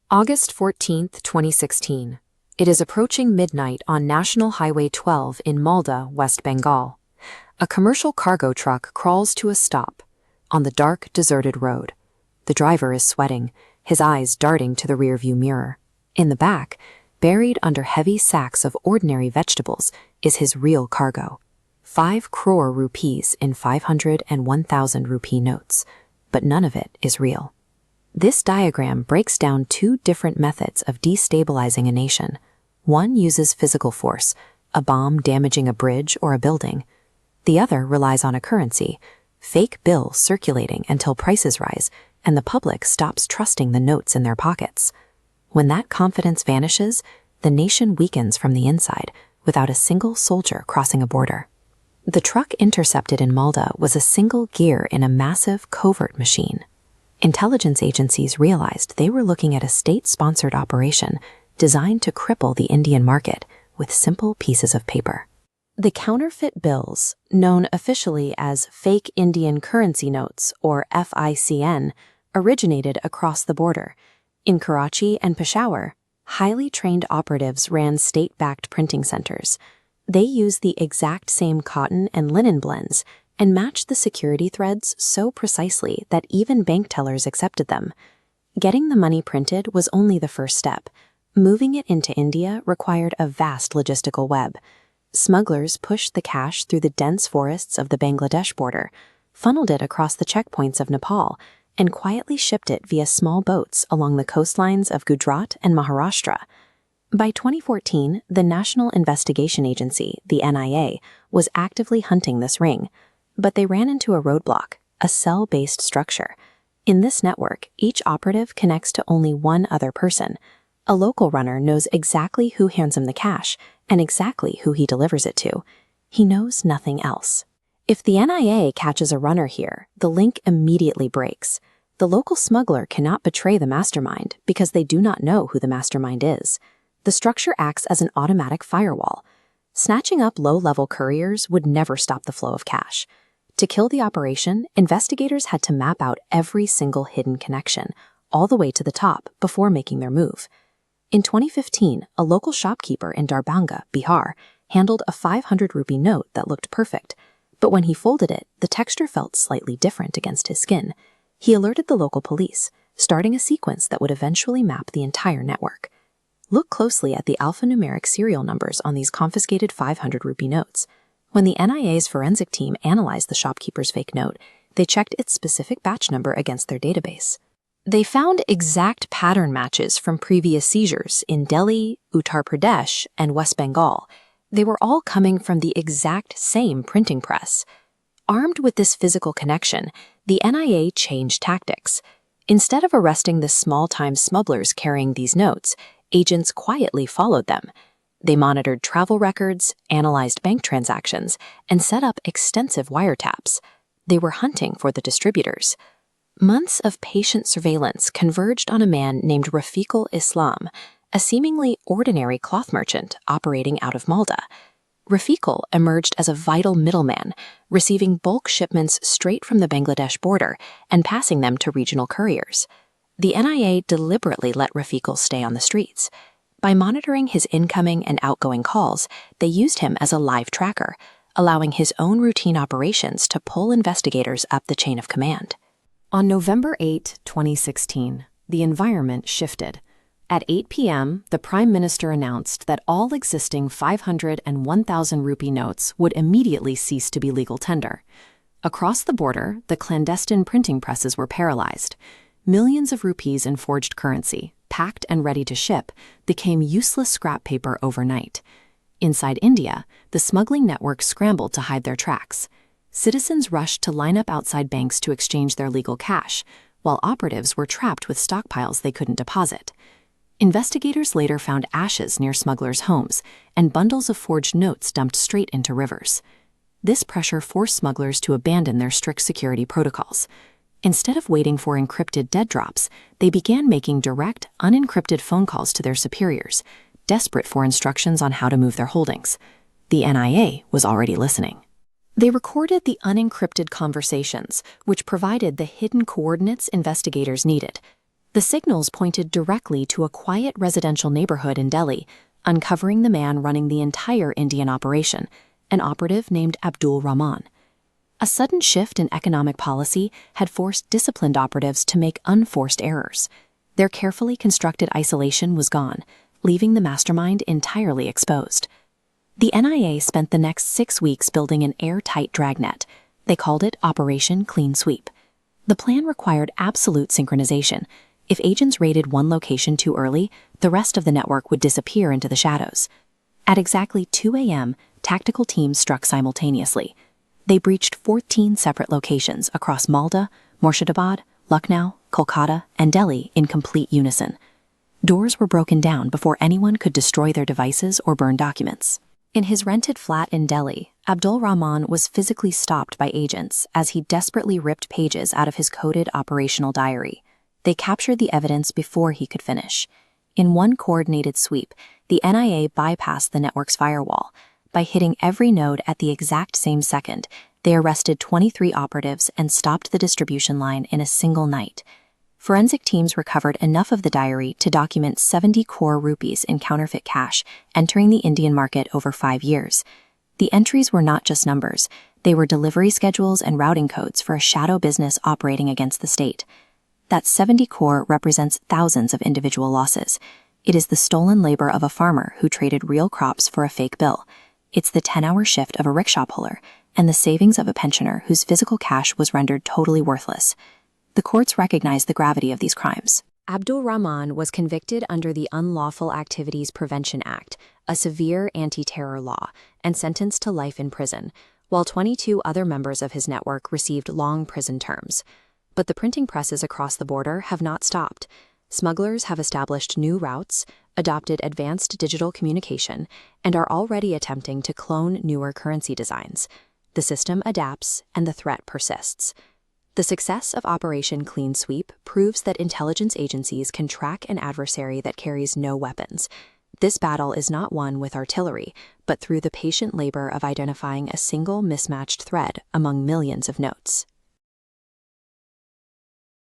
August 14, 2016. It is approaching midnight on National Highway 12 in Malda, West Bengal. A commercial cargo truck crawls to a stop on the dark, deserted road. The driver is sweating, his eyes darting to the rearview mirror. In the back, buried under heavy sacks of ordinary vegetables, is his real cargo. 5 crore rupees in 500 and 1,000 rupee notes, but none of it is real. This diagram breaks down 2 different methods of destabilizing a nation. One uses physical force, a bomb damaging a bridge or a building. The other relies on a currency, fake bills circulating until prices rise and the public stops trusting the notes in their pockets. When that confidence vanishes, the nation weakens from the inside without a single soldier crossing a border. The truck intercepted in Malda was a single gear in a massive covert machine. Intelligence agencies realized they were looking at a state-sponsored operation designed to cripple the Indian market with simple pieces of paper. The counterfeit bills, known officially as fake Indian currency notes or FICN, originated across the border. In Karachi and Peshawar, highly trained operatives ran state-backed printing centers. They used the exact same cotton and linen blends and matched the security threads so precisely that even bank tellers accepted them. Getting the money printed was only the first step. Moving it into India required a vast logistical web. Smugglers pushed the cash through the dense forests of the Bangladesh border, funneled it across the checkpoints of Nepal, and quietly shipped it via small boats along the coastlines of Gujarat and Maharashtra. By 2014, the National Investigation Agency, the NIA, was actively hunting this ring. But they ran into a roadblock, a cell-based structure. In this network, each operative connects to only one other person. A local runner knows exactly who hands him the cash and exactly who he delivers it to. He knows nothing else. If the NIA catches a runner here, the link immediately breaks. The local smuggler cannot betray the mastermind because they do not know who the mastermind is. The structure acts as an automatic firewall. Snatching up low-level couriers would never stop the flow of cash. To kill the operation, investigators had to map out every single hidden connection, all the way to the top, before making their move. In 2015, a local shopkeeper in Darbhanga, Bihar, handled a 500 rupee note that looked perfect, but when he folded it, the texture felt slightly different against his skin. He alerted the local police, starting a sequence that would eventually map the entire network. Look closely at the alphanumeric serial numbers on these confiscated 500 rupee notes. When the NIA's forensic team analyzed the shopkeeper's fake note, they checked its specific batch number against their database. They found exact pattern matches from previous seizures in Delhi, Uttar Pradesh, and West Bengal. They were all coming from the exact same printing press. Armed with this physical connection, the NIA changed tactics. Instead of arresting the small-time smugglers carrying these notes, agents quietly followed them. They monitored travel records, analyzed bank transactions, and set up extensive wiretaps. They were hunting for the distributors. Months of patient surveillance converged on a man named Rafiqul Islam, a seemingly ordinary cloth merchant operating out of Malda. Rafiqul emerged as a vital middleman, receiving bulk shipments straight from the Bangladesh border and passing them to regional couriers. The NIA deliberately let Rafiqul stay on the streets. By monitoring his incoming and outgoing calls, they used him as a live tracker, allowing his own routine operations to pull investigators up the chain of command. On November 8, 2016, the environment shifted. At 8 p.m., the Prime Minister announced that all existing 500 and 1,000 rupee notes would immediately cease to be legal tender. Across the border, the clandestine printing presses were paralyzed. Millions of rupees in forged currency, packed and ready to ship, became useless scrap paper overnight. Inside India, the smuggling network scrambled to hide their tracks. Citizens rushed to line up outside banks to exchange their legal cash, while operatives were trapped with stockpiles they couldn't deposit. Investigators later found ashes near smugglers' homes and bundles of forged notes dumped straight into rivers. This pressure forced smugglers to abandon their strict security protocols. Instead of waiting for encrypted dead drops, they began making direct, unencrypted phone calls to their superiors, desperate for instructions on how to move their holdings. The NIA was already listening. They recorded the unencrypted conversations, which provided the hidden coordinates investigators needed. The signals pointed directly to a quiet residential neighborhood in Delhi, uncovering the man running the entire Indian operation, an operative named Abdul Rahman. A sudden shift in economic policy had forced disciplined operatives to make unforced errors. Their carefully constructed isolation was gone, leaving the mastermind entirely exposed. The NIA spent the next 6 weeks building an airtight dragnet. They called it Operation Cleansweep. The plan required absolute synchronization. If agents raided one location too early, the rest of the network would disappear into the shadows. At exactly 2 a.m., tactical teams struck simultaneously. They breached 14 separate locations across Malda, Murshidabad, Lucknow, Kolkata, and Delhi in complete unison. Doors were broken down before anyone could destroy their devices or burn documents. In his rented flat in Delhi, Abdul Rahman was physically stopped by agents as he desperately ripped pages out of his coded operational diary. They captured the evidence before he could finish. In one coordinated sweep, the NIA bypassed the network's firewall. By hitting every node at the exact same second, they arrested 23 operatives and stopped the distribution line in a single night. Forensic teams recovered enough of the diary to document 70 crore rupees in counterfeit cash entering the Indian market over 5 years. The entries were not just numbers, they were delivery schedules and routing codes for a shadow business operating against the state. That 70 crore represents thousands of individual losses. It is the stolen labor of a farmer who traded real crops for a fake bill. It's the 10-hour shift of a rickshaw puller and the savings of a pensioner whose physical cash was rendered totally worthless. The courts recognized the gravity of these crimes. Abdul Rahman was convicted under the Unlawful Activities Prevention Act, a severe anti-terror law, and sentenced to life in prison, while 22 other members of his network received long prison terms. But the printing presses across the border have not stopped. Smugglers have established new routes, adopted advanced digital communication, and are already attempting to clone newer currency designs. The system adapts, and the threat persists. The success of Operation Cleansweep proves that intelligence agencies can track an adversary that carries no weapons. This battle is not won with artillery, but through the patient labor of identifying a single mismatched thread among millions of notes.